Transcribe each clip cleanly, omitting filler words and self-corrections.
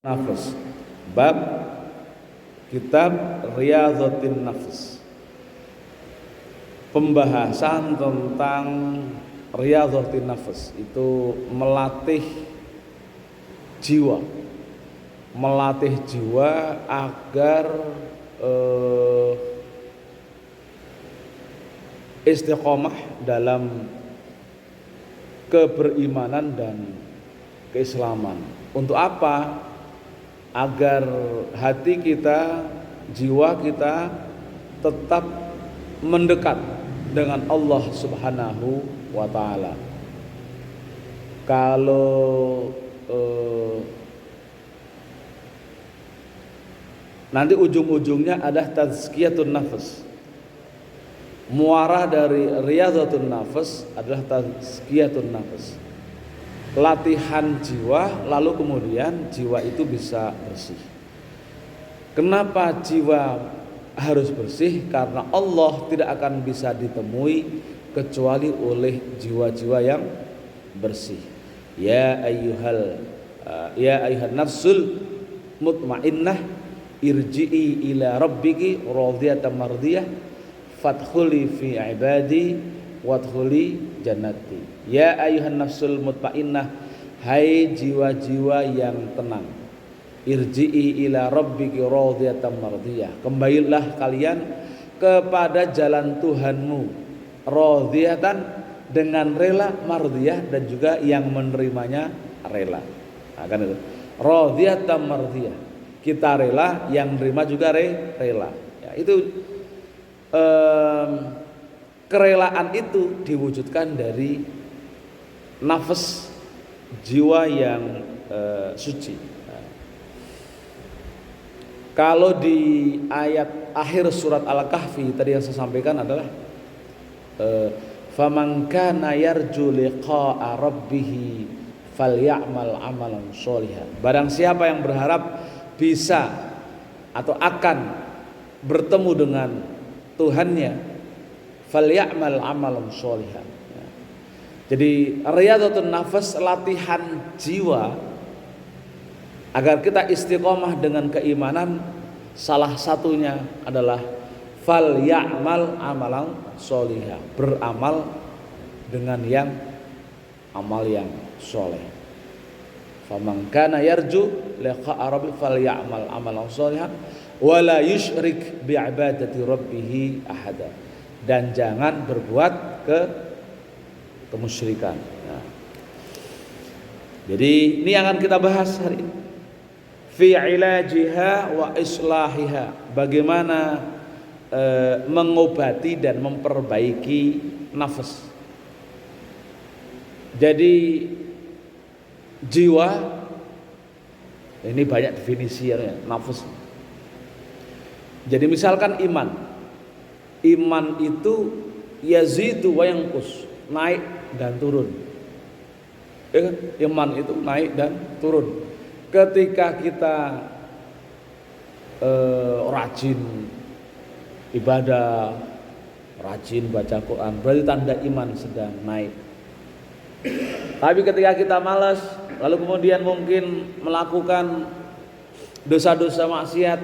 Nafas. Bab kitab Riyadhatin Nafs. Pembahasan tentang Riyadhatin Nafs itu melatih jiwa. Melatih jiwa agar istiqomah dalam keberimanan dan keislaman. Untuk apa? Agar hati kita, jiwa kita tetap mendekat dengan Allah Subhanahu wa ta'ala. Kalau nanti ujung-ujungnya adalah tazkiyatun nafs. Muarah dari riyadhatun nafs adalah tazkiyatun nafs. Latihan jiwa, lalu kemudian jiwa itu bisa bersih. Kenapa jiwa harus bersih? Karena Allah tidak akan bisa ditemui kecuali oleh jiwa-jiwa yang bersih. Ya ayyuhan nafsul mutmainnah irji'i ila rabbiki radiyatan mardiyah fadkhuli fi ibadi wadkhuli jannati. Ya ayyuhan nafsul mutmainnah, hai jiwa-jiwa yang tenang, irji'i ila rabbiki radiyatan mardiyah, kembalilah kalian kepada jalan Tuhanmu, radiyatan dengan rela, mardiyah dan juga yang menerimanya rela. Kan itu radiyatan mardiyah, kita rela, yang menerima juga rela ya, itu kerelaan itu diwujudkan dari nafas jiwa yang suci. Kalau di ayat akhir surat Al-Kahfi tadi yang saya sampaikan adalah faman kana yarju liqa'a rabbih falyamal amalan sholihan. Barang siapa yang berharap bisa atau akan bertemu dengan Tuhannya, falyamal amalan sholihan. Jadi riyadhatun nafs, latihan jiwa agar kita istiqomah dengan keimanan, salah satunya adalah falyamal amalan sholihan, beramal dengan yang amal yang soleh. Faman kana yarju liqa'a rabbih falyamal amalan sholihan wala yusyrik bi'ibadati rabbih ahada, dan jangan berbuat kemusyrikan. Nah, jadi ini yang akan kita bahas hari ini. Fi ilajiha wa islahiha, bagaimana mengobati dan memperbaiki nafas. Jadi jiwa ini banyak definisi ya, nafas. Jadi misalkan iman itu yazidu wa yanqus, naik dan turun. Ya kan? Iman itu naik dan turun. Ketika kita rajin ibadah, rajin baca Quran, berarti tanda iman sedang naik. Tapi ketika kita malas, lalu kemudian mungkin melakukan dosa-dosa maksiat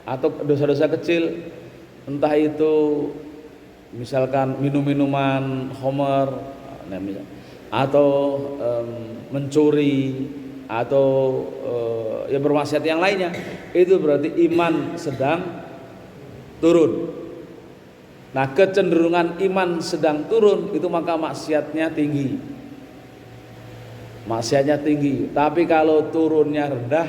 atau dosa-dosa kecil, entah itu misalkan minum-minuman khamar atau mencuri atau ya bermaksiat yang lainnya, itu berarti iman sedang turun. Nah, kecenderungan iman sedang turun itu maka maksiatnya tinggi. Tapi kalau turunnya rendah,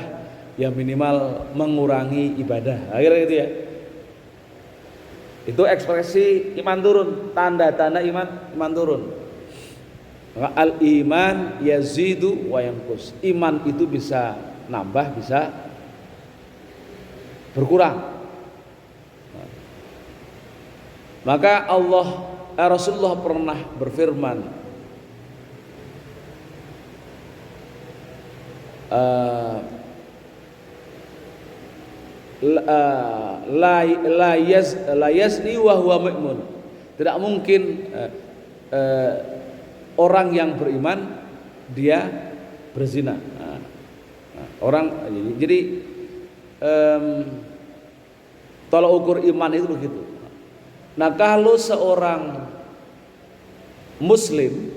ya minimal mengurangi ibadah. Akhirnya itu ya. Itu ekspresi iman turun, tanda-tanda iman turun. Maka al-iman yazidu wa yanqus. Iman itu bisa nambah, bisa berkurang. Maka Rasulullah pernah berfirman, la yazni wa huwa mu'min. Tidak mungkin orang yang beriman dia berzina. Orang jadi tolak ukur iman itu begitu. Nah, kalau seorang muslim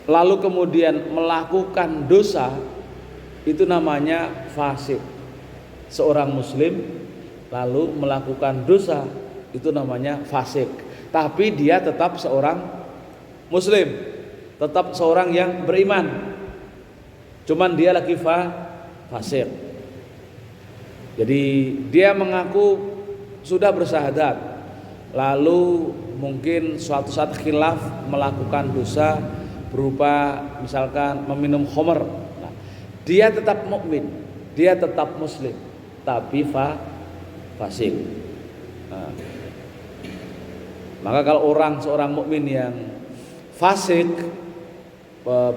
lalu kemudian melakukan dosa, itu namanya fasik. Seorang muslim lalu melakukan dosa, itu namanya fasik. Tapi dia tetap seorang muslim, tetap seorang yang beriman. Cuman dia lagi fasik. Jadi dia mengaku sudah bersyahadat, lalu mungkin suatu saat khilaf melakukan dosa berupa misalkan meminum khamr. Nah, dia tetap mukmin, dia tetap muslim, tapi fasik. Nah, maka kalau seorang mukmin yang fasik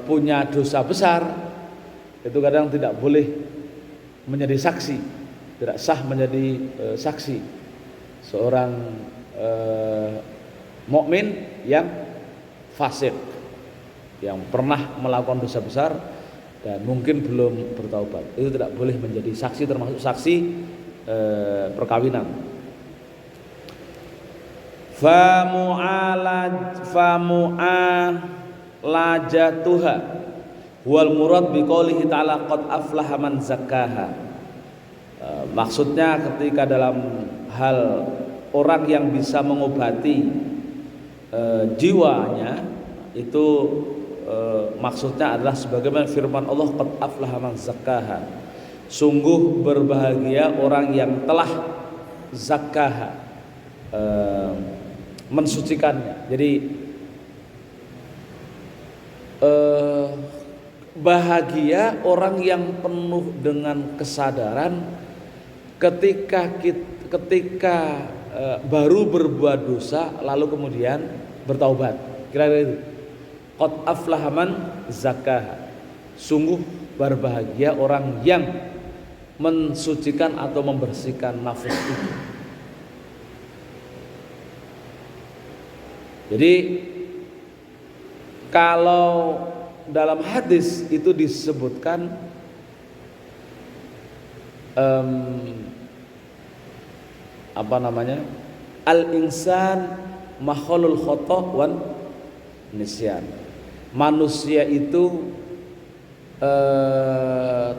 punya dosa besar, itu kadang tidak boleh menjadi saksi, tidak sah menjadi saksi seorang mukmin yang fasik, yang pernah melakukan dosa besar dan mungkin belum bertaubat, itu tidak boleh menjadi saksi, termasuk saksi perkawinan. Famu'alajatuha wal murad biqaulihi ta'ala qad aflaha man zakkaha. Maksudnya ketika dalam hal orang yang bisa mengobati jiwanya itu maksudnya adalah sebagaimana firman Allah qad aflaha man zakkaha. Sungguh berbahagia orang yang telah zakkaha, mensucikannya. Jadi bahagia orang yang penuh dengan kesadaran ketika baru berbuat dosa lalu kemudian bertaubat. Kira-kira itu. Qad aflaha man zakkaha. Sungguh berbahagia orang yang mensucikan atau membersihkan nafsu itu. Jadi kalau dalam hadis itu disebutkan al-insan makhlul khata' wan nisyan. Manusia itu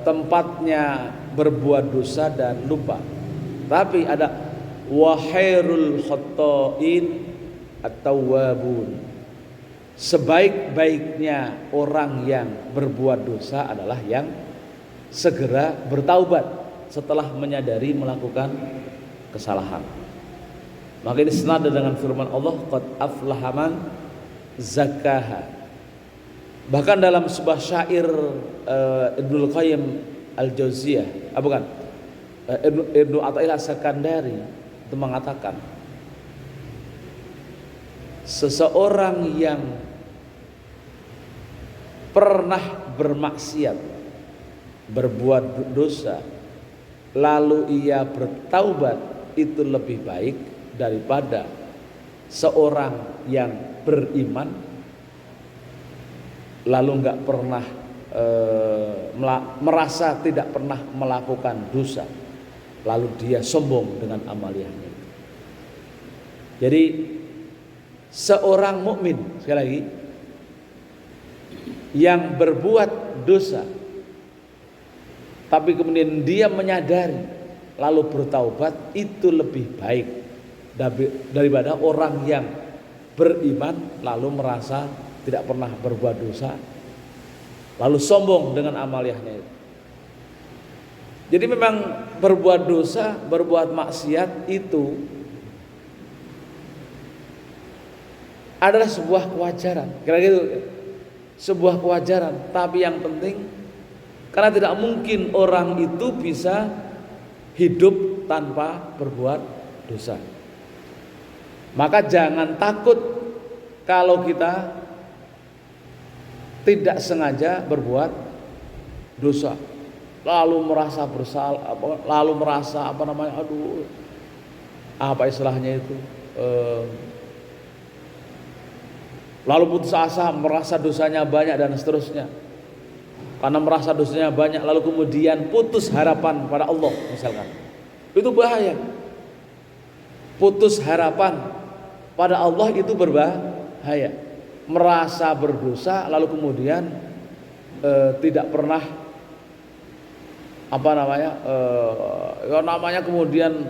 tempatnya berbuat dosa dan lupa. Tapi ada wa khairul khata'in at-tawwabun. Sebaik-baiknya orang yang berbuat dosa adalah yang segera bertaubat setelah menyadari melakukan kesalahan. Maka ini senada dengan firman Allah qad aflaha man zakkaha. Bahkan dalam sebuah syair Ibnul Qayyim Al-Jauziyah, Ibnu Athaillah As-Sakandari itu mengatakan seseorang yang pernah bermaksiat, berbuat dosa, lalu ia bertaubat, itu lebih baik daripada seorang yang beriman lalu nggak pernah merasa tidak pernah melakukan dosa, lalu dia sombong dengan amaliyahnya. Jadi seorang mukmin, sekali lagi, yang berbuat dosa tapi kemudian dia menyadari lalu bertaubat, itu lebih baik daripada orang yang beriman lalu merasa tidak pernah berbuat dosa lalu sombong dengan amaliyahnya itu. Jadi memang berbuat dosa, berbuat maksiat itu adalah sebuah kewajaran, kira-kira gitu. Sebuah kewajaran, tapi yang penting karena tidak mungkin orang itu bisa hidup tanpa berbuat dosa. Maka jangan takut kalau kita tidak sengaja berbuat dosa, lalu merasa bersalah, lalu merasa aduh, apa istilahnya itu, lalu putus asa, merasa dosanya banyak dan seterusnya. karena merasa dosanya banyak, lalu kemudian putus harapan pada Allah misalkan, itu bahaya. Putus harapan pada Allah itu berbahaya. Merasa berdosa lalu kemudian tidak pernah namanya kemudian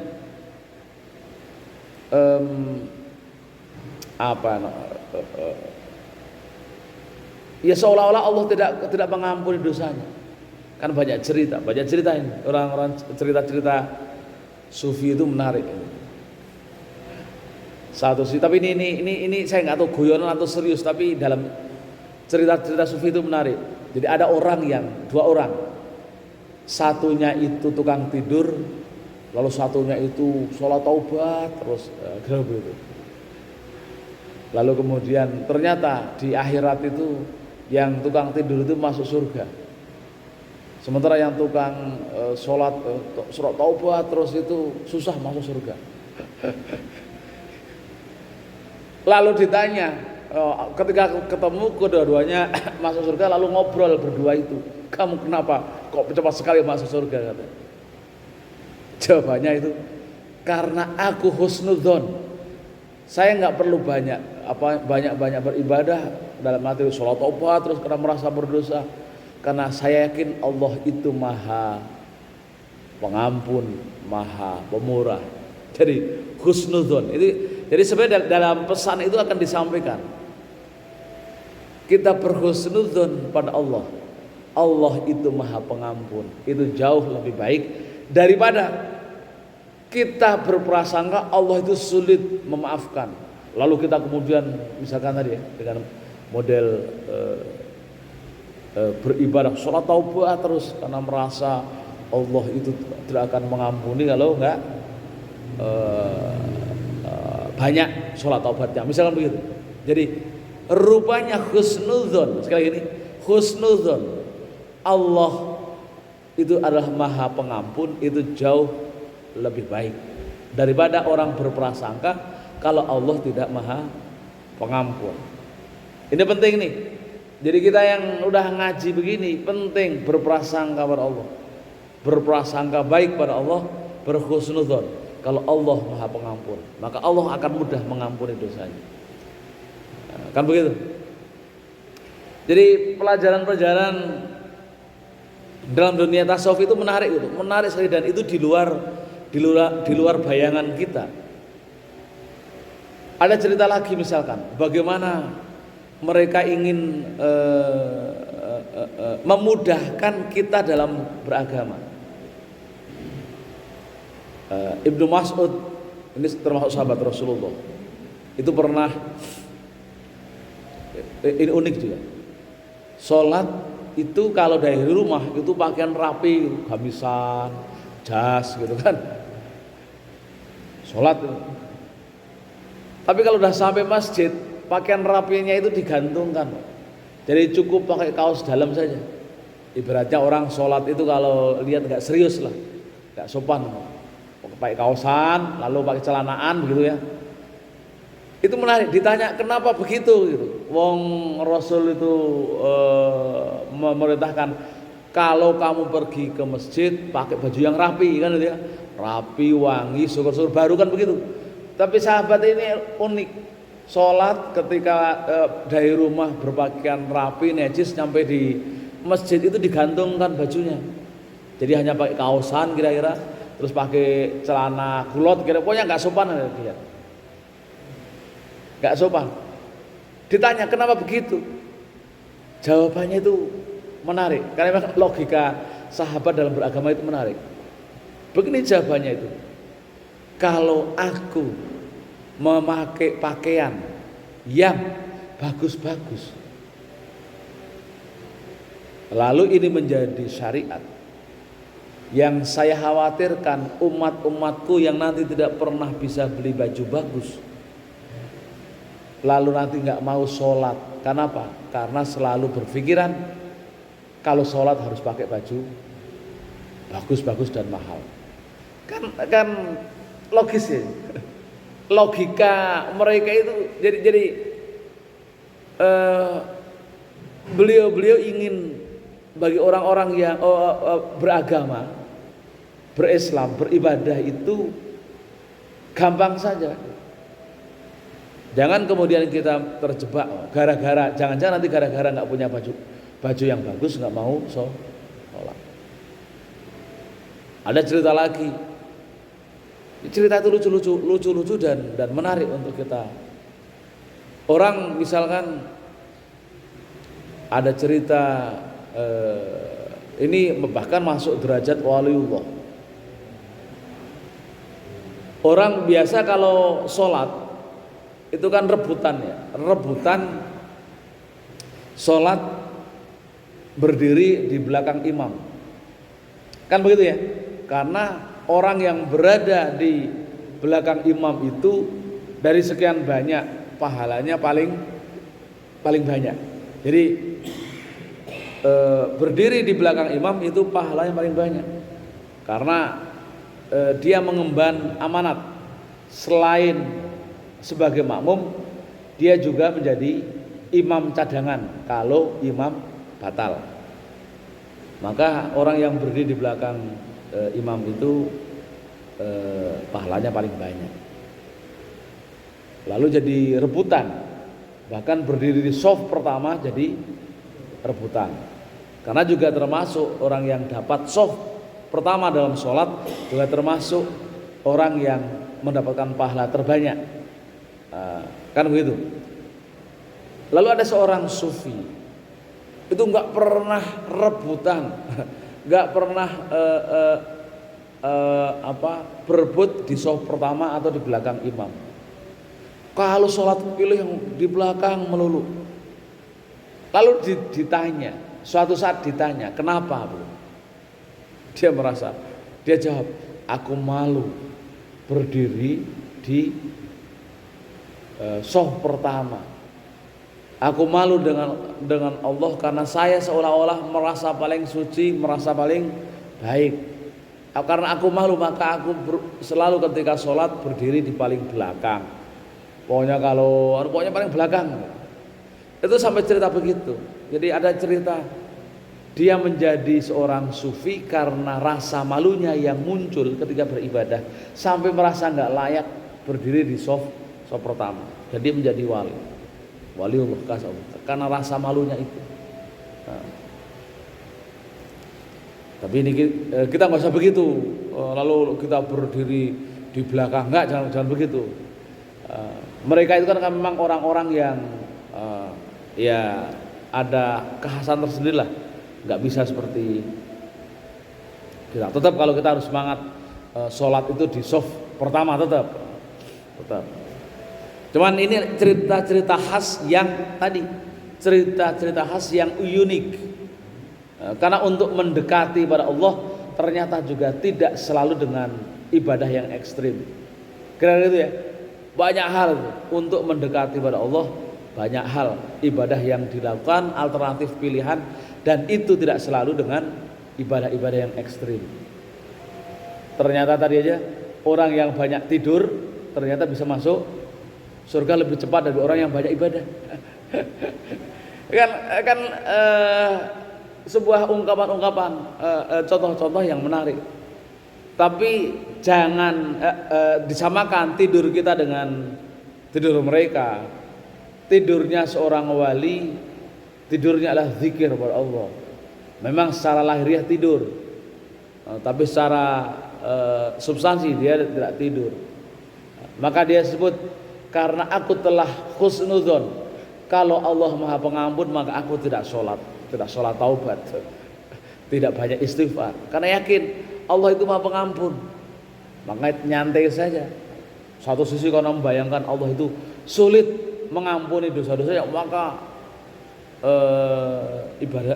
ya seolah-olah Allah tidak mengampuni dosanya. Kan banyak cerita ini, orang-orang cerita sufi itu menarik. Satu sih, tapi ini saya nggak tahu guyonan atau serius, tapi dalam cerita sufi itu menarik. Jadi ada dua orang, satunya itu tukang tidur, lalu satunya itu sholat taubat terus gitu. Lalu kemudian ternyata di akhirat itu yang tukang tidur itu masuk surga, sementara yang tukang sholat taubat terus itu susah masuk surga. Lalu ditanya, ketika ketemu kedua-duanya masuk surga, lalu ngobrol berdua itu, kamu kenapa kok cepat sekali masuk surga, katanya. Jawabannya itu, karena aku husnudzon, saya nggak perlu banyak beribadah dalam arti sholat taubat terus karena merasa berdosa, karena saya yakin Allah itu maha pengampun, maha pemurah. Jadi husnudzon itu, jadi sebenarnya dalam pesan itu akan disampaikan kita berhusnudzon pada Allah. Allah itu maha pengampun, itu jauh lebih baik daripada kita berprasangka Allah itu sulit memaafkan. Lalu kita kemudian misalkan tadi ya, dengan model beribadah sholat taubat terus karena merasa Allah itu tidak akan mengampuni kalau enggak banyak sholat taubatnya, misalkan begitu. Jadi rupanya husnudzon, sekali lagi husnudzon, Allah itu adalah maha pengampun, itu jauh lebih baik daripada orang berprasangka kalau Allah tidak maha pengampun. Ini penting nih. Jadi kita yang udah ngaji begini penting berprasangka pada Allah, berprasangka baik pada Allah, berhusnudzon. Kalau Allah maha pengampun, maka Allah akan mudah mengampuni dosanya. Kan begitu. Jadi pelajaran-pelajaran dalam dunia tasawuf itu menarik sekali, dan itu di luar bayangan kita. Ada cerita lagi misalkan bagaimana mereka ingin memudahkan kita dalam beragama. Ibnu Mas'ud ini termasuk sahabat Rasulullah, itu pernah, ini unik juga, sholat itu kalau dari rumah itu pakaian rapi, gamisan, jas gitu kan, sholat. Tapi kalau udah sampai masjid, pakaian rapinya itu digantungkan, jadi cukup pakai kaos dalam saja. Ibaratnya orang sholat itu kalau lihat nggak serius lah, nggak sopan, pakai kaosan lalu pakai celanaan begitu ya. Itu menarik, ditanya kenapa begitu gitu. Wong Rasul itu memerintahkan kalau kamu pergi ke masjid pakai baju yang rapi kan gitu ya, rapi, wangi, syukur-syukur baru kan begitu. Tapi sahabat ini unik, sholat ketika dari rumah berpakaian rapi, najis, sampai di masjid itu digantungkan bajunya. Jadi hanya pakai kaosan kira-kira, terus pakai celana kulot, pokoknya nggak sopan dia, nggak sopan. Ditanya kenapa begitu, jawabannya itu menarik, karena memang logika sahabat dalam beragama itu menarik. Begini jawabannya itu, kalau aku memakai pakaian yang bagus-bagus, lalu ini menjadi syariat, yang saya khawatirkan umat-umatku yang nanti tidak pernah bisa beli baju bagus, lalu nanti nggak mau sholat. Kenapa? Karena selalu berpikiran kalau sholat harus pakai baju bagus-bagus dan mahal. Kan logis ya. Logika mereka itu jadi beliau ingin bagi orang-orang yang beragama, berislam, beribadah itu gampang saja. Jangan kemudian kita terjebak gara-gara, jangan-jangan nanti gara-gara nggak punya baju yang bagus nggak mau sholat. Ada cerita lagi, cerita itu lucu-lucu dan menarik untuk kita. Orang misalkan ada cerita ini bahkan masuk derajat waliullah. Orang biasa kalau sholat itu kan rebutan sholat berdiri di belakang imam, kan begitu ya, karena orang yang berada di belakang imam itu dari sekian banyak pahalanya paling banyak. Jadi berdiri di belakang imam itu pahalanya paling banyak karena dia mengemban amanat. Selain sebagai makmum, dia juga menjadi imam cadangan kalau imam batal. Maka orang yang berdiri di belakang imam itu pahalanya paling banyak. Lalu jadi rebutan, bahkan berdiri di shaf pertama jadi rebutan. Karena juga termasuk orang yang dapat shaf pertama dalam sholat, juga termasuk orang yang mendapatkan pahala terbanyak. Kan begitu. Lalu ada seorang sufi itu nggak pernah rebutan, nggak pernah berebut di shaf pertama atau di belakang imam. Kalau sholat pilih yang di belakang melulu. Lalu ditanya, suatu saat ditanya, kenapa bro? Dia jawab, aku malu berdiri di shaf pertama. Aku malu dengan Allah karena saya seolah-olah merasa paling suci, merasa paling baik. Karena aku malu maka aku selalu ketika sholat berdiri di paling belakang. Pokoknya paling belakang. Itu sampai cerita begitu. Jadi ada cerita dia menjadi seorang sufi karena rasa malunya yang muncul ketika beribadah sampai merasa nggak layak berdiri di shaf pertama. Jadi menjadi waliullah karena rasa malunya itu. Nah. Tapi ini kita nggak usah begitu. Lalu kita berdiri di belakang, jangan begitu. Mereka itu kan memang orang-orang yang ya ada kekhasan tersendiri lah. Nggak bisa seperti kita. Tetap kalau kita harus semangat sholat itu di shaf pertama tetap. Cuman ini cerita-cerita khas yang tadi, cerita-cerita khas yang unik. Karena untuk mendekati pada Allah ternyata juga tidak selalu dengan ibadah yang ekstrim. Kira-kira gitu ya. Banyak hal untuk mendekati pada Allah, banyak hal ibadah yang dilakukan, alternatif pilihan, dan itu tidak selalu dengan ibadah-ibadah yang ekstrim. Ternyata tadi aja orang yang banyak tidur ternyata bisa masuk surga lebih cepat dari orang yang banyak ibadah. kan sebuah ungkapan-ungkapan, contoh-contoh yang menarik. Tapi jangan disamakan tidur kita dengan tidur mereka. Tidurnya seorang wali, tidurnya adalah zikir kepada Allah. Memang secara lahiriah tidur, tapi secara substansi dia tidak tidur. Maka dia sebut, karena aku telah husnudzon, kalau Allah Maha Pengampun maka aku tidak sholat taubat, tidak banyak istighfar, karena yakin Allah itu Maha Pengampun. Maka nyantai saja. Satu sisi karena membayangkan Allah itu sulit mengampuni dosa-dosanya, maka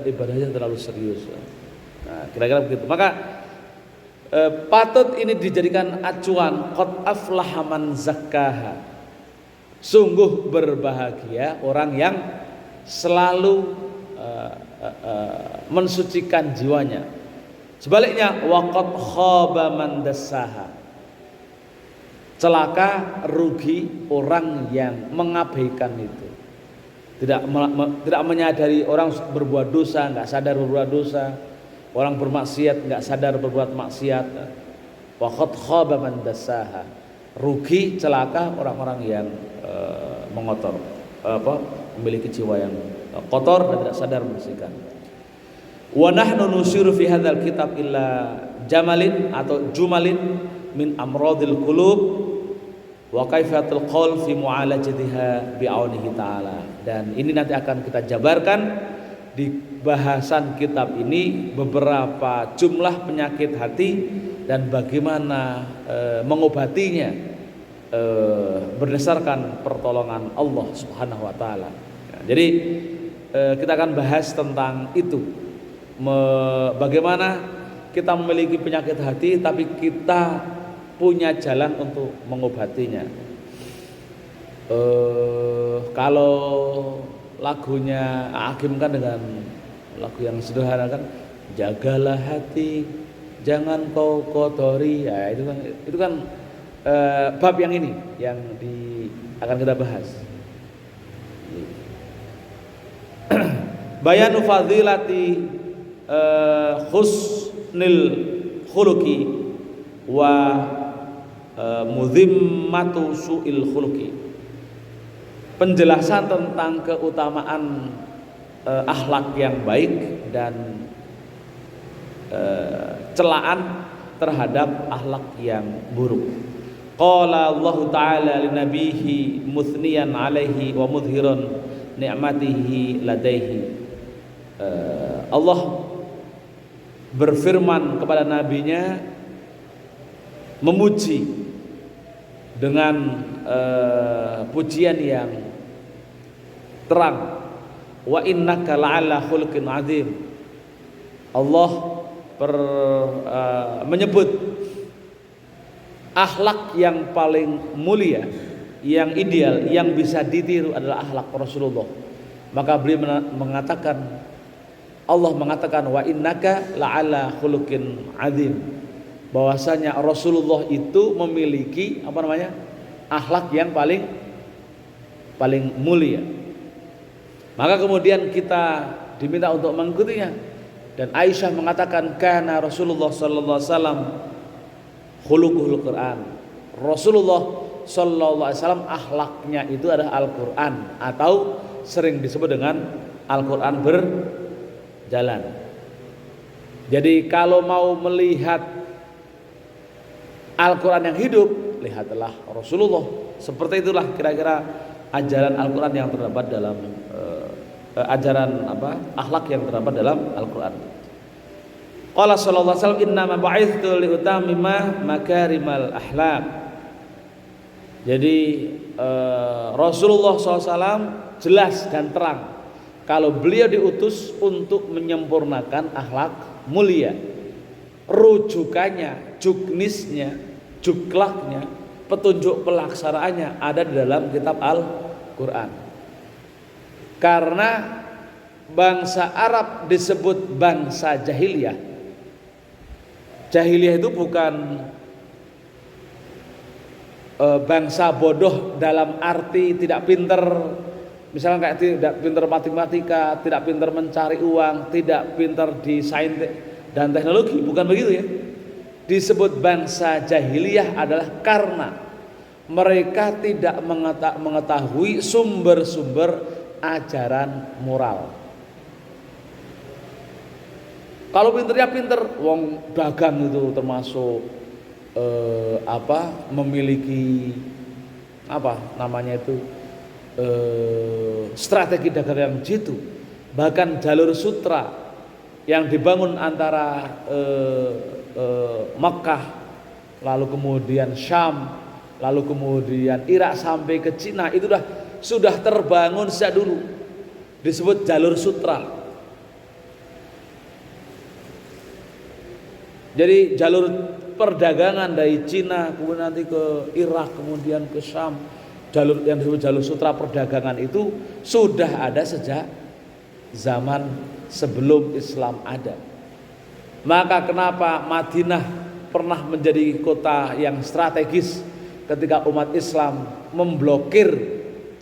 ibadahnya terlalu serius. Nah, kira-kira begitu. Maka patut ini dijadikan acuan. Qad aflaha man zakkaha. Sungguh berbahagia orang yang selalu mensucikan jiwanya. Sebaliknya, waqad khaba man dassaha. Celaka, rugi orang yang mengabaikan itu, tidak menyadari orang berbuat dosa, nggak sadar berbuat dosa, orang bermaksiat nggak sadar berbuat maksiat. Wa qad khaba man dassaha, rugi celaka orang-orang yang mengotor, memiliki jiwa yang kotor dan tidak sadar membersihkan. Wa nahnu nusiru fi hadzal kitab illa jamalin atau jumalin min amradil qulub wa kaifatul qaul fi mu'alajatiha bi'aunihi ta'ala. Dan ini nanti akan kita jabarkan di bahasan kitab ini beberapa jumlah penyakit hati dan bagaimana mengobatinya berdasarkan pertolongan Allah Subhanahu wa taala. Jadi kita akan bahas tentang itu. Bagaimana kita memiliki penyakit hati tapi kita punya jalan untuk mengobatinya. Kalau lagunya Hakim kan dengan lagu yang sederhana kan, jagalah hati jangan kau kotori. Ya, itu kan bab yang ini yang akan kita bahas. Bayanu fadilati husnil khuluqi wa mudhimmatu su'il khuluqi. Penjelasan tentang keutamaan akhlak yang baik dan celaan terhadap akhlak yang buruk. Qala Allah Ta'ala li nabihi muthniyan alaihi wa mudhiran ni'matihi ladaihi. Allah berfirman kepada nabinya memuji dengan pujian yang terang, wa innaka la'ala khuluqin azim. Allah menyebut akhlak yang paling mulia, yang ideal, yang bisa ditiru adalah akhlak Rasulullah. Maka beliau mengatakan, Allah mengatakan wa innaka la'ala khuluqin azim, bahwasanya Rasulullah itu memiliki akhlak yang paling mulia. Maka kemudian kita diminta untuk mengikutinya. Dan Aisyah mengatakan kana Rasulullah sallallahu alaihi wasallam khuluquhul Quran. Rasulullah sallallahu alaihi wasallam akhlaknya itu adalah Al-Qur'an, atau sering disebut dengan Al-Qur'an berjalan. Jadi kalau mau melihat Al-Quran yang hidup, lihatlah Rasulullah. Seperti itulah kira-kira ajaran Al-Quran yang terdapat dalam akhlak yang terdapat dalam Al-Quran. Qala sallallahu alaihi wasallam innama bu'ithtu liutamima makarimal akhlak. Jadi Rasulullah SAW jelas dan terang kalau beliau diutus untuk menyempurnakan akhlak mulia. Rujukannya, juknisnya, juklaknya, petunjuk pelaksanaannya ada di dalam kitab Al-Quran. Karena bangsa Arab disebut bangsa jahiliyah. Jahiliyah itu bukan bangsa bodoh dalam arti tidak pinter, misalnya kayak tidak pinter matematika, tidak pinter mencari uang, tidak pinter di sains dan teknologi, bukan begitu ya. Disebut bangsa jahiliyah adalah karena mereka tidak mengetahui sumber-sumber ajaran moral. Kalau pinternya pinter, wong dagang itu termasuk memiliki strategi dagang yang jitu. Bahkan jalur sutra yang dibangun antara Makkah, lalu kemudian Syam, lalu kemudian Irak sampai ke Cina, itu sudah terbangun sejak dulu, disebut jalur sutra. Jadi jalur perdagangan dari Cina kemudian nanti ke Irak, kemudian ke Syam, jalur yang disebut jalur sutra perdagangan itu sudah ada sejak zaman sebelum Islam ada. Maka kenapa Madinah pernah menjadi kota yang strategis ketika umat Islam memblokir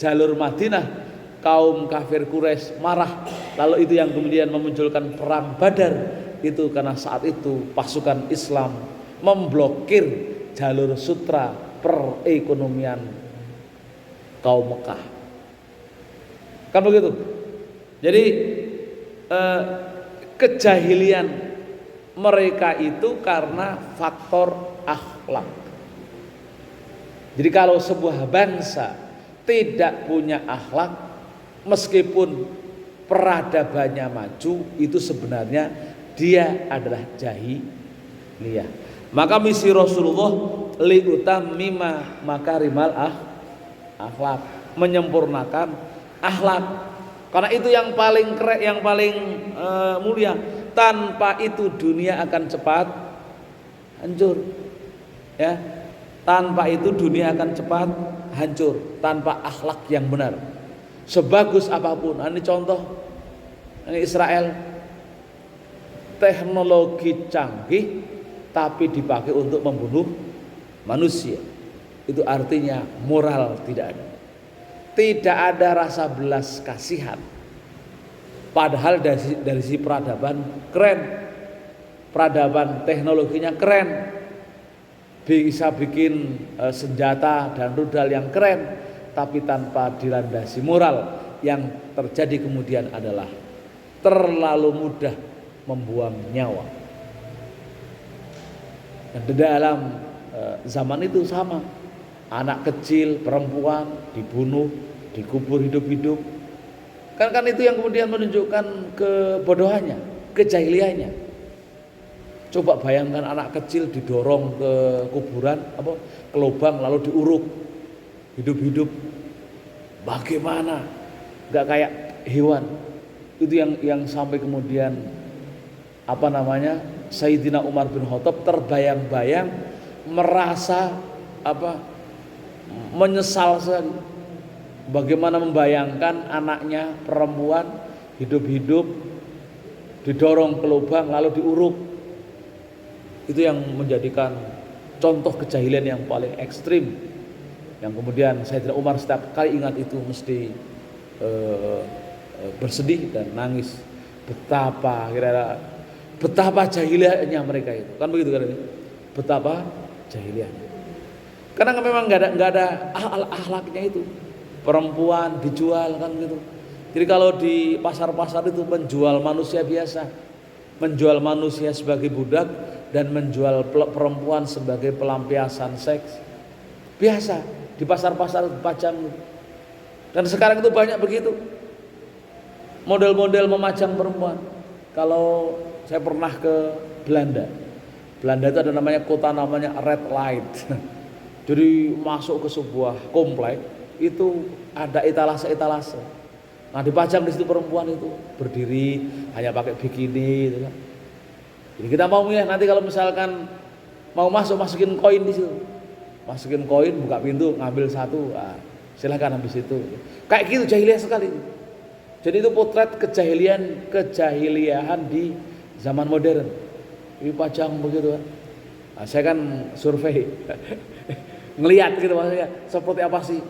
jalur Madinah kaum kafir Quraisy marah, lalu itu yang kemudian memunculkan perang Badar. Itu karena saat itu pasukan Islam memblokir jalur sutra perekonomian kaum Mekah. Kan begitu. Jadi kejahilian mereka itu karena faktor akhlak. Jadi kalau sebuah bangsa tidak punya akhlak, meskipun peradabannya maju, itu sebenarnya dia adalah jahiliyah. Maka misi Rasulullah liutammima makarimal akhlak, menyempurnakan akhlak. Karena itu yang paling keren, yang paling mulia. Tanpa itu dunia akan cepat hancur. Ya. Tanpa itu dunia akan cepat hancur, tanpa akhlak yang benar. Sebagus apapun, ini contoh, ini Israel, teknologi canggih tapi dipakai untuk membunuh manusia. Itu artinya moral tidak ada. Tidak ada rasa belas kasihan. Padahal dari si peradaban keren, peradaban teknologinya keren, bisa bikin senjata dan rudal yang keren, tapi tanpa dilandasi moral. Yang terjadi kemudian adalah terlalu mudah membuang nyawa. Dan di dalam zaman itu sama, anak kecil, perempuan dibunuh, dikubur hidup-hidup. Kan itu yang kemudian menunjukkan kebodohannya, kejahiliannya. Coba bayangkan anak kecil didorong ke kuburan, ke lubang lalu diuruk hidup-hidup. Bagaimana? Gak kayak hewan. Itu yang sampai kemudian Sayyidina Umar bin Khattab terbayang-bayang merasa menyesal sekali. Bagaimana membayangkan anaknya perempuan hidup-hidup didorong ke lubang lalu diuruk. Itu yang menjadikan contoh kejahilian yang paling ekstrim, yang kemudian Sayyidina Umar setiap kali ingat itu mesti bersedih dan nangis. Betapa jahiliyahnya mereka itu, kan begitu kan? Betapa jahiliyahnya. Karena memang nggak ada akhlaknya itu. Perempuan dijual, kan gitu. Jadi kalau di pasar-pasar itu menjual manusia biasa, menjual manusia sebagai budak dan menjual perempuan sebagai pelampiasan seks biasa di pasar-pasar pajang. Dan sekarang itu banyak begitu model-model memajang perempuan. Kalau saya pernah ke Belanda itu ada namanya kota namanya Red Light. Jadi masuk ke sebuah komplek itu ada etalase. Nah dipajang di situ perempuan itu berdiri hanya pakai bikini gitu kan. Jadi kita mau milih nanti kalau misalkan mau masukin koin di situ. Masukin koin, buka pintu, ngambil satu, silakan habis itu. Kayak gitu jahiliyah sekali. Jadi itu potret kejahiliahan di zaman modern. Ini pajang begitu kan. Nah, saya kan survei ngelihat gitu maksudnya seperti apa sih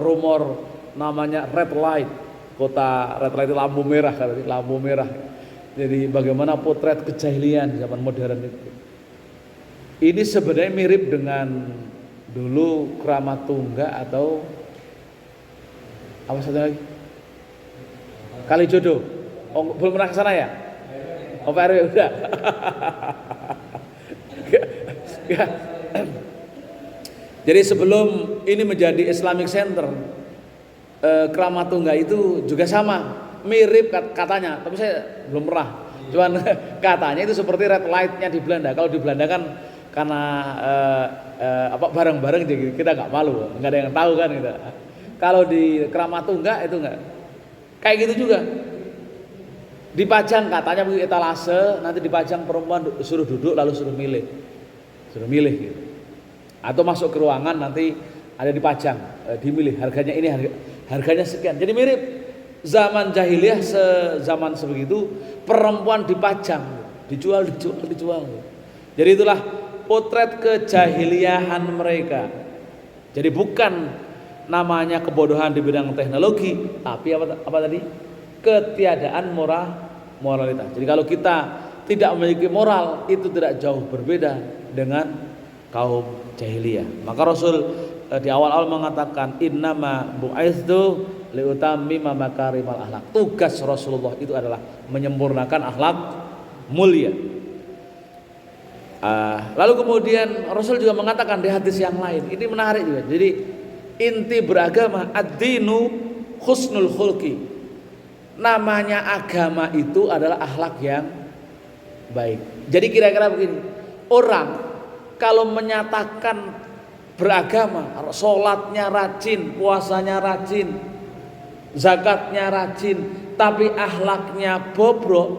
rumor namanya Red Light. Kota Red Light itu lampu merah. Jadi bagaimana potret kejahilian zaman modern itu. Ini sebenarnya mirip dengan dulu Kramatungga atau apa satu lagi? Kalijodo. Oh, belum pernah ke sana ya? Oh, Pak RW udah. Jadi sebelum ini menjadi Islamic Center, Kramatungga itu juga sama, mirip katanya, tapi saya belum pernah. Cuman katanya itu seperti Red Light-nya di Belanda. Kalau di Belanda kan karena bareng-bareng jadi kita nggak malu, nggak ada yang tahu kan gitu. Kalau di Kramatungga itu nggak kayak gitu juga. Dipajang katanya begitu etalase, nanti dipajang perempuan suruh duduk lalu suruh milih gitu. Atau masuk ke ruangan nanti ada dipajang, dimilih harganya ini harganya sekian. Jadi mirip zaman jahiliyah zaman sebegitu, perempuan dipajang, dijual. Jadi itulah potret kejahiliahan mereka. Jadi bukan namanya kebodohan di bidang teknologi, tapi apa tadi? Ketiadaan moralitas. Jadi kalau kita tidak memiliki moral, itu tidak jauh berbeda dengan kaum jahiliyah. Maka Rasul di awal-awal mengatakan innama bu'itsu liutammima makarimal akhlak. Tugas Rasulullah itu adalah menyempurnakan akhlak mulia. Lalu kemudian Rasul juga mengatakan di hadis yang lain, ini menarik juga. Jadi inti beragama ad-dinu husnul khulqi. Namanya agama itu adalah akhlak yang baik. Jadi kira-kira begini, orang kalau menyatakan beragama, sholatnya rajin, puasanya rajin, zakatnya rajin, tapi akhlaknya bobrok,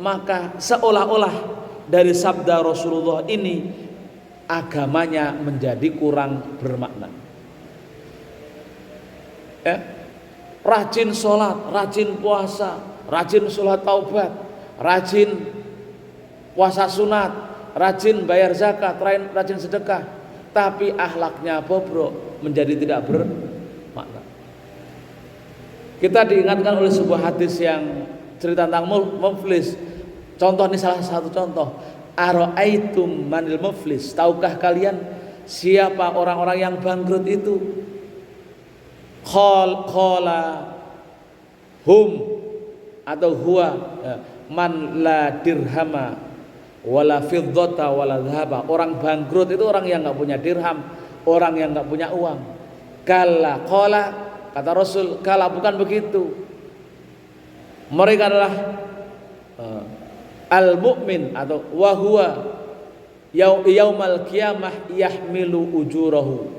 maka seolah-olah dari sabda Rasulullah ini agamanya menjadi kurang bermakna. Rajin sholat, rajin puasa, rajin sholat taubat, rajin puasa sunat, rajin bayar zakat, rajin sedekah, tapi akhlaknya bobrok, menjadi tidak bermakna. Kita diingatkan oleh sebuah hadis yang cerita tentang muflis. Contoh ini salah satu contoh. Ara'aitum manil muflis? Tahukah kalian siapa orang-orang yang bangkrut itu? Qala hum atau huwa man la dirhama wala fiddata wala dhahaba. Orang bangkrut itu orang yang enggak punya dirham, orang yang enggak punya uang. Kala qala, kata Rasul, kala bukan begitu. Mereka adalah al-mu'min atau wa huwa yaumal qiyamah yahmilu ujurahu,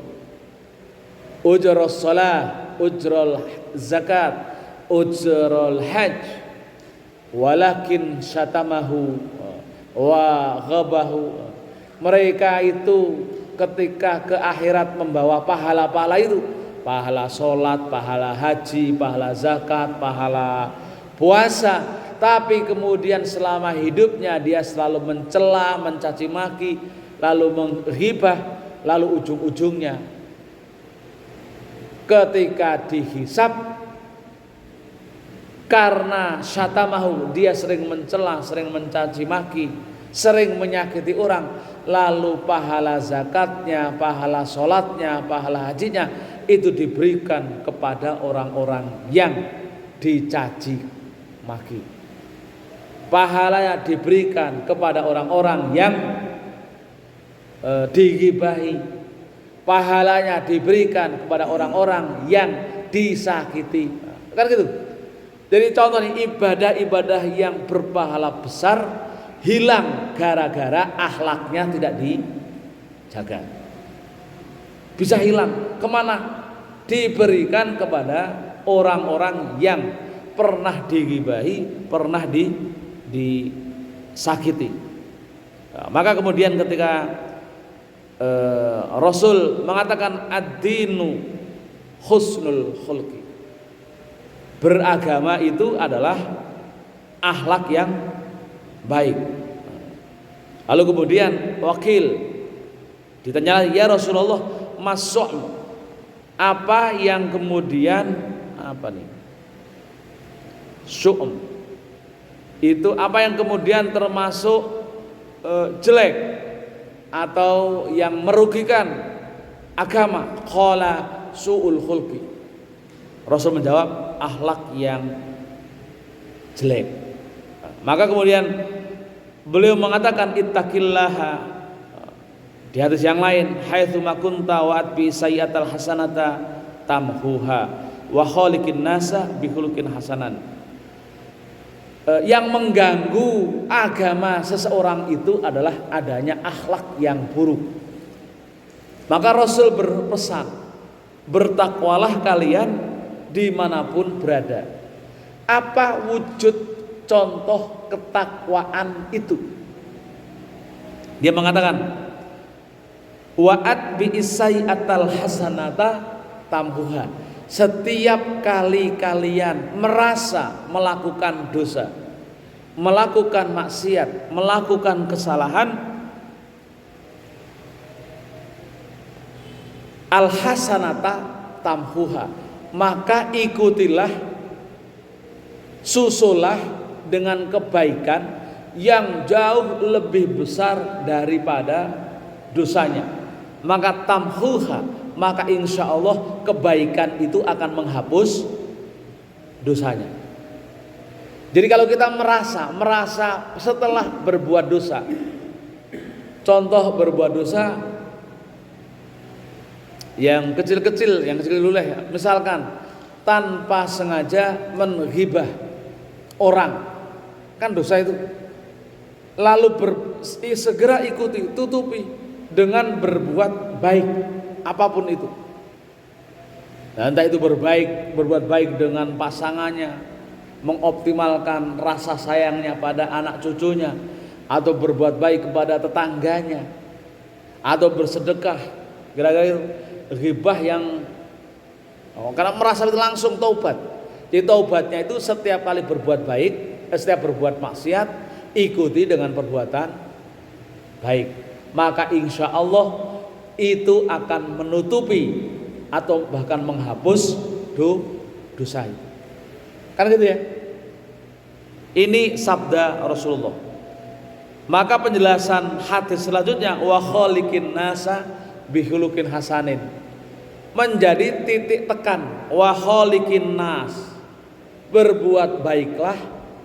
ujrul shalah, ujrul zakat, ujrul hajj, walakin syatamahu wa ghabahu. Mereka itu ketika ke akhirat membawa pahala-pahala itu, pahala sholat, pahala haji, pahala zakat, pahala puasa, tapi kemudian selama hidupnya dia selalu mencela, mencaci maki, lalu menghibah, lalu ujung-ujungnya ketika dihisab karena syatamahu, dia sering mencela, sering mencaci maki, sering menyakiti orang, lalu pahala zakatnya, pahala sholatnya, pahala hajinya itu diberikan kepada orang-orang yang dicaci maki. Pahalanya diberikan kepada orang-orang yang dighibahi. Pahalanya diberikan kepada orang-orang yang disakiti. Kan gitu. Jadi contoh nih, ibadah-ibadah yang berpahala besar hilang gara-gara akhlaknya tidak dijaga. Bisa hilang kemana? Diberikan kepada orang-orang yang pernah dighibahi, pernah disakiti. Nah, maka kemudian ketika Rasul mengatakan ad-dinu husnul khulqi, beragama itu adalah akhlak yang baik. Lalu kemudian wakil ditanya, ya Rasulullah, masuk apa yang kemudian apa nih? Syu'um itu apa yang kemudian termasuk jelek atau yang merugikan agama? Qala su'ul khulqi. Rasul menjawab, akhlak yang jelek. Maka kemudian beliau mengatakan ittaqillaha di hadis yang lain, haitsu ma kunta wa atbi sayyatal hasanata tamhuha wa khaliqin nasa bi khuluqin hasanan. Yang mengganggu agama seseorang itu adalah adanya akhlak yang buruk. Maka Rasul berpesan, bertakwalah kalian dimanapun berada. Apa wujud contoh ketakwaan itu? Dia mengatakan, wa'at bi'isai'atal hasanata tamhuha. Setiap kali kalian merasa melakukan dosa, melakukan maksiat, melakukan kesalahan, al hasanata tamhuha, maka ikutilah, susulah dengan kebaikan yang jauh lebih besar daripada dosanya. Maka tamhuha, maka insya Allah kebaikan itu akan menghapus dosanya. Jadi kalau kita merasa setelah berbuat dosa, contoh berbuat dosa yang kecil-kecil dulu ya, misalkan tanpa sengaja menghibah orang, kan dosa itu. Lalu segera ikuti, tutupi dengan berbuat baik apapun itu. Nah, entah itu berbuat baik dengan pasangannya, mengoptimalkan rasa sayangnya pada anak cucunya, atau berbuat baik kepada tetangganya, atau bersedekah, gara-gara itu ghibah yang karena merasa itu langsung taubat. Jadi taubatnya itu setiap kali berbuat baik, setiap berbuat maksiat, ikuti dengan perbuatan baik. Maka insya Allah itu akan menutupi atau bahkan menghapus dosa itu. Kan gitu ya. Ini sabda Rasulullah. Maka penjelasan hadis selanjutnya, wa khaliqin nasa bihulukin hasanin, menjadi titik tekan, wa khaliqin nas, berbuat baiklah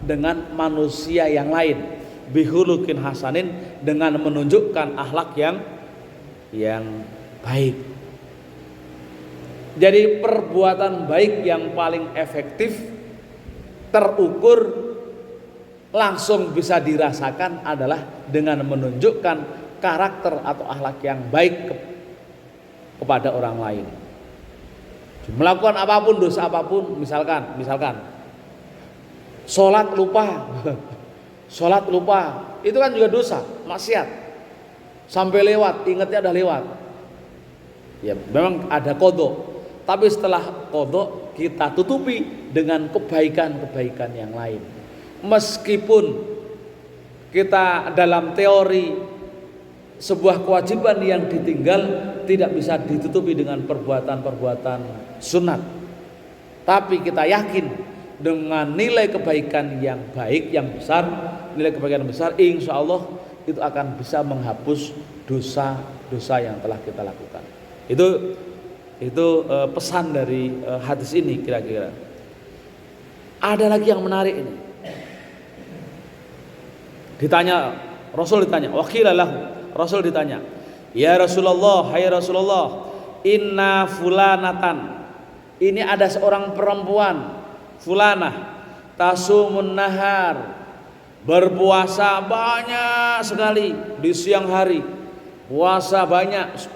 dengan manusia yang lain, bihulukin hasanin, dengan menunjukkan akhlak yang baik. Jadi perbuatan baik yang paling efektif, terukur, langsung bisa dirasakan adalah dengan menunjukkan karakter atau akhlak yang baik kepada orang lain. Melakukan apapun, dosa apapun, misalkan sholat lupa itu kan juga dosa, maksiat. Sampai lewat, ingatnya udah lewat, ya memang ada qadha. Tapi setelah qadha kita tutupi dengan kebaikan-kebaikan yang lain. Meskipun kita dalam teori sebuah kewajiban yang ditinggal tidak bisa ditutupi dengan perbuatan-perbuatan sunat, tapi kita yakin dengan nilai kebaikan yang baik, yang besar, nilai kebaikan yang besar, insya Allah itu akan bisa menghapus dosa-dosa yang telah kita lakukan. Itu pesan dari hadis ini kira-kira. Ada lagi yang menarik ini. Rasul ditanya, Rasul ditanya, ya Rasulullah, hai Rasulullah, inna fulanatan, ini ada seorang perempuan, fulanah, tasumun nahar, berpuasa banyak sekali di siang hari, puasa banyak,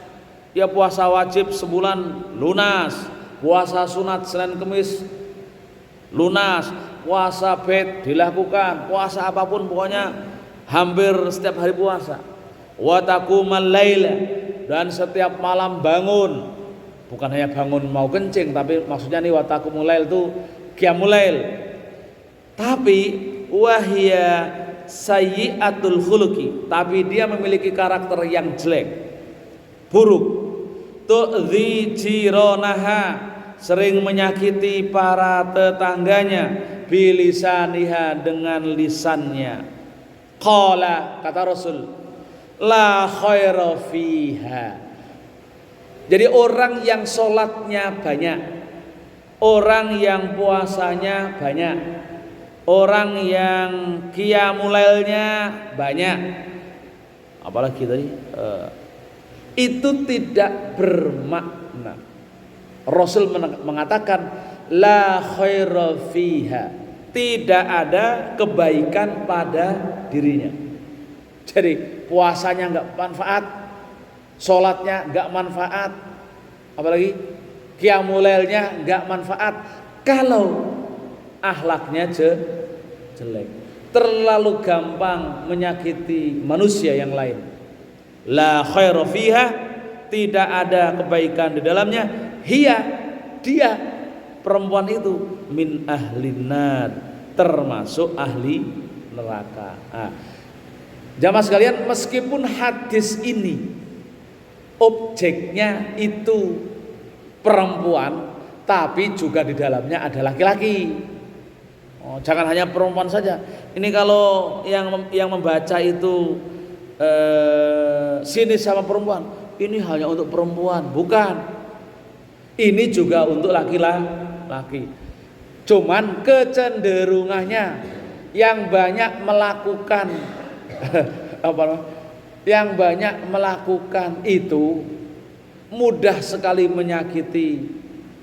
ya puasa wajib sebulan lunas, puasa sunat Senin Kemis lunas, puasa bed dilakukan, puasa apapun pokoknya hampir setiap hari puasa. Wa taqumal laila, dan setiap malam bangun, bukan hanya bangun mau kencing, tapi maksudnya nih wa taqumul lail itu qiyamul lail. Tapi wahia sayyi'atul khuluqi, tapi dia memiliki karakter yang jelek, buruk. Tu'dzi jiranaha, sering menyakiti para tetangganya, bilisaniha, dengan lisannya. Qala, kata Rasul, la khaira fiha. Jadi orang yang sholatnya banyak, orang yang puasanya banyak, orang yang qiyamulailnya banyak, apalagi tadi itu tidak bermakna. Rasul mengatakan la khaira fiha, tidak ada kebaikan pada dirinya. Jadi puasanya enggak manfaat, sholatnya enggak manfaat, apalagi qiyamulailnya enggak manfaat kalau akhlaknya jelek, terlalu gampang menyakiti manusia yang lain. La khaira fiha, tidak ada kebaikan di dalamnya. Dia perempuan itu min ahlin nar, termasuk ahli neraka. Jamaah sekalian, meskipun hadis ini objeknya itu perempuan, tapi juga di dalamnya ada laki-laki. Jangan hanya perempuan saja. Ini kalau yang membaca itu sinis sama perempuan, ini hanya untuk perempuan, bukan. Ini juga untuk laki-laki. Cuman kecenderungannya yang banyak melakukan yang banyak melakukan itu mudah sekali menyakiti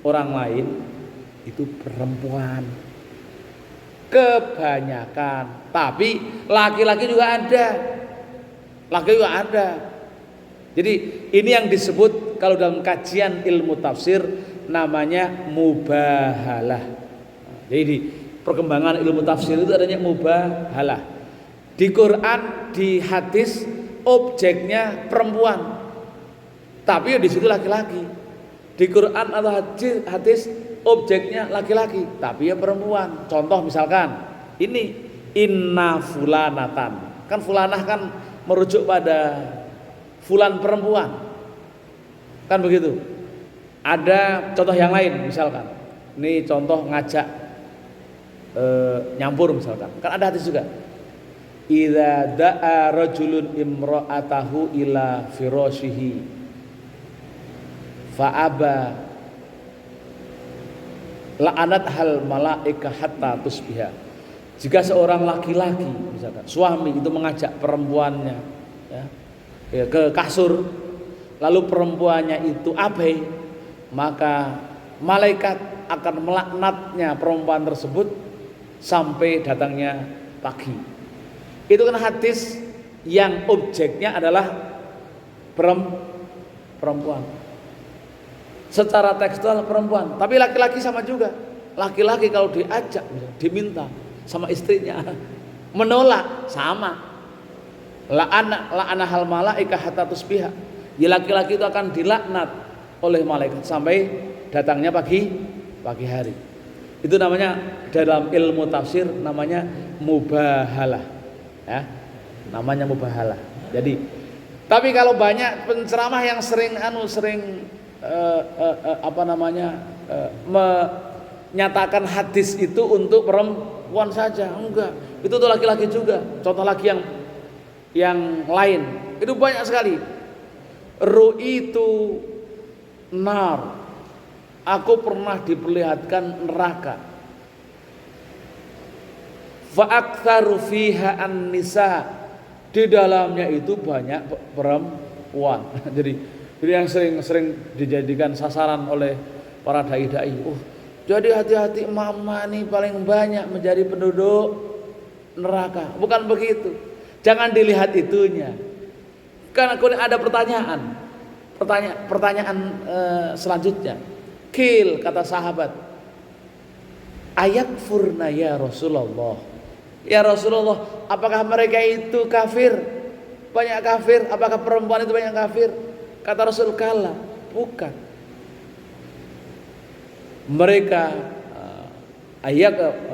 orang lain itu perempuan kebanyakan, tapi laki-laki juga ada. Jadi ini yang disebut kalau dalam kajian ilmu tafsir namanya mubahalah. Jadi di perkembangan ilmu tafsir itu adanya mubahalah. Di Quran, di hadis objeknya perempuan, tapi di situ laki-laki. Di Quran atau hadis objeknya laki-laki, tapi ya perempuan. Contoh misalkan ini inna fulanatan, kan fulanah kan merujuk pada fulan perempuan, kan begitu. Ada contoh yang lain misalkan, ini contoh ngajak nyampur misalkan, kan ada hadis juga. Idza da'a rajulun imra'atahu ila firashihi fa'aba la'anat hal malaika hatta tusbiha. Jika seorang laki-laki misalkan suami itu mengajak perempuannya ke kasur, lalu perempuannya itu abai, maka malaikat akan melaknatnya perempuan tersebut sampai datangnya pagi. Itu kan hadis yang objeknya adalah perempuan. Secara tekstual perempuan, tapi laki-laki sama juga. Laki-laki kalau diajak, diminta sama istrinya, menolak, sama. La'ana hal malaika hatta tusbiha. Ya laki-laki itu akan dilaknat oleh malaikat sampai datangnya pagi hari. Itu namanya dalam ilmu tafsir namanya mubahalah. Ya, namanya mubahalah. Jadi, tapi kalau banyak penceramah yang sering menyatakan hadis itu untuk perempuan saja, enggak. Itu tuh laki-laki juga. Contoh lagi yang lain itu banyak sekali. Ru'itu nar, aku pernah diperlihatkan neraka. Fa'aktsaru fiha an-nisa, di dalamnya itu banyak perempuan. Jadi yang sering dijadikan sasaran oleh para dai-dai. Jadi hati-hati, mama nih paling banyak menjadi penduduk neraka. Bukan begitu. Jangan dilihat itunya. Karena ada pertanyaan selanjutnya. Kil, kata sahabat, ayakfurna ya Rasulullah. Ya Rasulullah, apakah mereka itu kafir? Banyak kafir? Apakah perempuan itu banyak kafir? Kata Rasul, kala, bukan. Mereka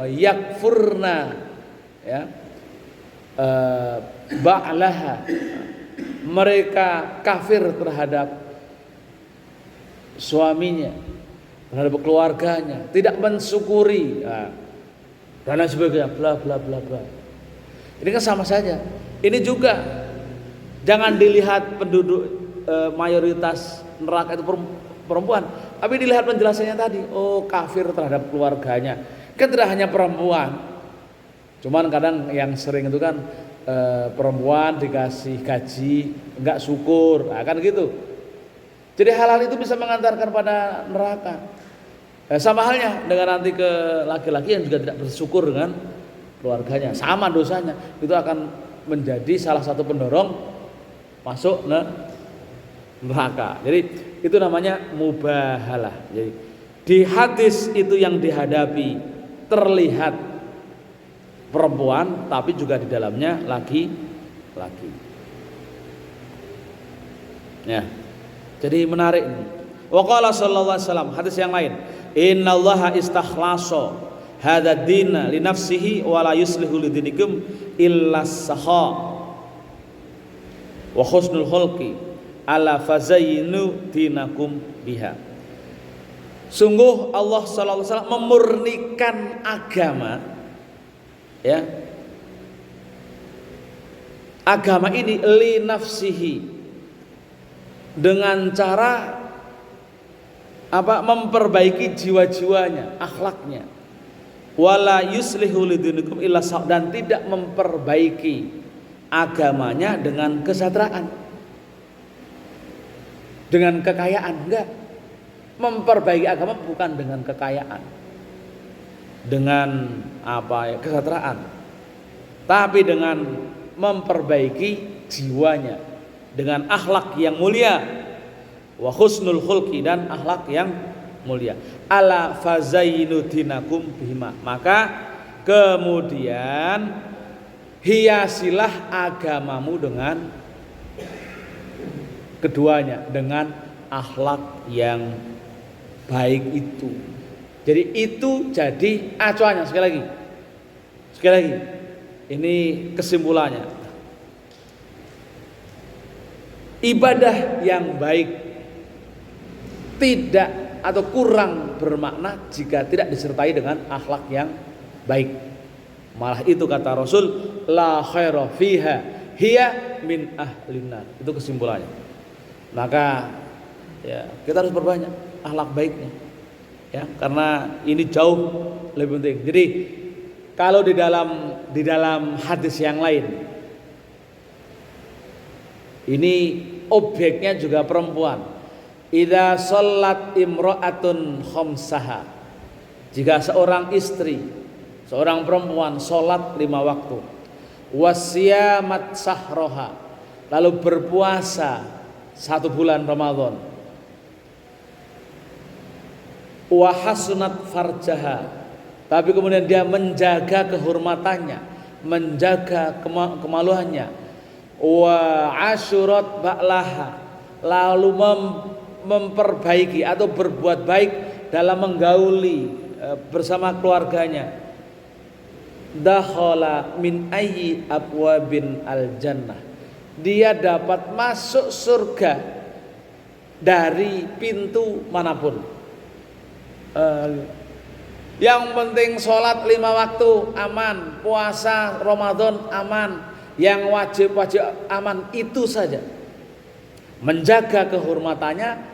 ayakfurna, ya, ba'laha, mereka kafir terhadap suaminya, terhadap keluarganya, tidak mensyukuri, dan lain sebagainya, bla bla bla bla. Ini kan sama saja. Ini juga jangan dilihat penduduk mayoritas neraka itu perempuan, tapi dilihat penjelasannya tadi. Oh, kafir terhadap keluarganya. Kan tidak hanya perempuan. Cuman kadang yang sering itu kan perempuan dikasih gaji enggak syukur, kan gitu. Jadi hal-hal itu bisa mengantarkan pada neraka. Sama halnya dengan nanti ke laki-laki yang juga tidak bersyukur dengan keluarganya, sama dosanya. Itu akan menjadi salah satu pendorong masuk neraka. Jadi itu namanya mubahalah. Jadi di hadis itu yang dihadapi terlihat perempuan, tapi juga di dalamnya laki-laki. Ya. Jadi menarik. Wa qala sallallahu alaihi wasallam, hadis yang lain, innallaha istakhlasa hadza dina li nafsihi wa la yuslihu lidinikum illa sakha wa husnul khulqi ala fazayyinu dinakum biha. Sungguh Allah sallallahu alaihi wasallam memurnikan agama, ya. Agama ini li nafsihi, dengan cara memperbaiki jiwa-jiwanya, akhlaknya. Wala yuslihu lidinikum illa dan tidak memperbaiki agamanya dengan kesejahteraan, dengan kekayaan, enggak. Memperbaiki agama bukan dengan kekayaan, dengan kesejahteraan, tapi dengan memperbaiki jiwanya dengan akhlak yang mulia, wa husnul khulqi, dan akhlak yang mulia. Ala fazainu dinakum bihima, maka kemudian hiasilah agamamu dengan keduanya, dengan akhlak yang baik itu. Jadi itu jadi acuannya. Sekali lagi ini kesimpulannya. Ibadah yang baik tidak atau kurang bermakna jika tidak disertai dengan akhlak yang baik. Malah itu kata Rasul, la khaira fiha hiya min ahlinnar. Itu kesimpulannya. Maka ya kita harus perbanyak akhlak baiknya, ya, karena ini jauh lebih penting. Jadi kalau di dalam hadis yang lain, ini objeknya juga perempuan. Idza shollat imra'atun khamsaha, jika seorang istri, seorang perempuan sholat 5 waktu, wasiyamat sahroha, lalu berpuasa 1 bulan Ramadan, wahasunat farjaha, tapi kemudian dia menjaga kehormatannya, menjaga kemaluannya, wa asyurat ba'laha, lalu memperbaiki atau berbuat baik dalam menggauli bersama keluarganya, dakhala min ayyi abwabin al jannah, dia dapat masuk surga dari pintu manapun. Yang penting sholat 5 waktu aman, puasa Ramadan aman, yang wajib aman, itu saja. Menjaga kehormatannya,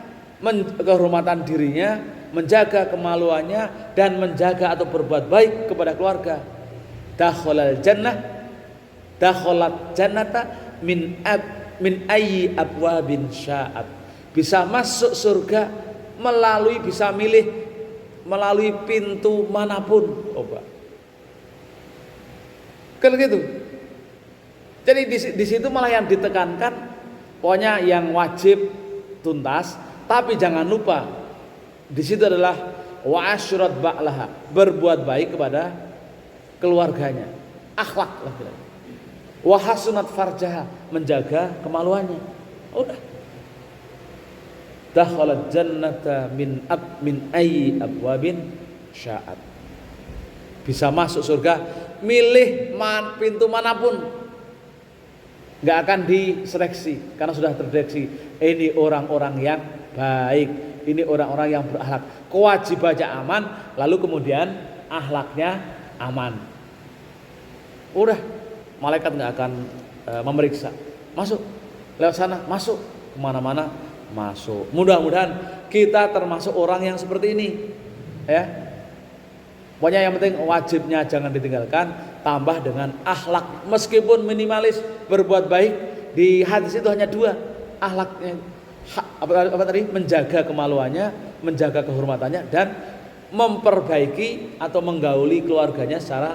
kehormatan dirinya, menjaga kemaluannya, dan menjaga atau berbuat baik kepada keluarga. Dakhalal jannata min ayyi abwabin sya'at, bisa masuk surga bisa milih melalui pintu manapun. Kalau gitu, jadi di situ malah yang ditekankan, pokoknya yang wajib tuntas, tapi jangan lupa di situ adalah wa asyurat ba'laha, berbuat baik kepada keluarganya, akhlak laki-laki. Wa hasunat farjaha, menjaga kemaluannya. Udah. Dakhalat jannata min ayyi abwabin sya'at, bisa masuk surga milih pintu manapun, nggak akan diseleksi karena sudah terdeteksi ini orang-orang yang baik, ini orang-orang yang berakhlak, kewajibannya aman, lalu kemudian akhlaknya aman. Udah, malaikat nggak akan memeriksa, masuk lewat sana, masuk kemana-mana masuk. Mudah-mudahan kita termasuk orang yang seperti ini, ya. Pokoknya yang penting wajibnya jangan ditinggalkan, tambah dengan akhlak, meskipun minimalis berbuat baik. Di hadis itu hanya 2 akhlaknya, apa tadi, menjaga kemaluannya, menjaga kehormatannya, dan memperbaiki atau menggauli keluarganya secara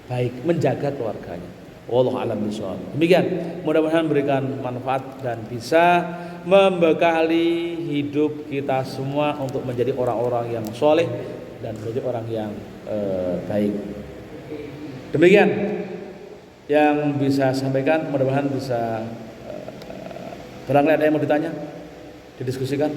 baik, menjaga keluarganya. Wallahu a'lam bishawab. Demikian, mudah-mudahan memberikan manfaat dan bisa membekali hidup kita semua untuk menjadi orang-orang yang soleh dan menjadi orang yang baik. Demikian yang bisa sampaikan, mudah-mudahan bisa barangkali ada yang mau ditanya, didiskusikan.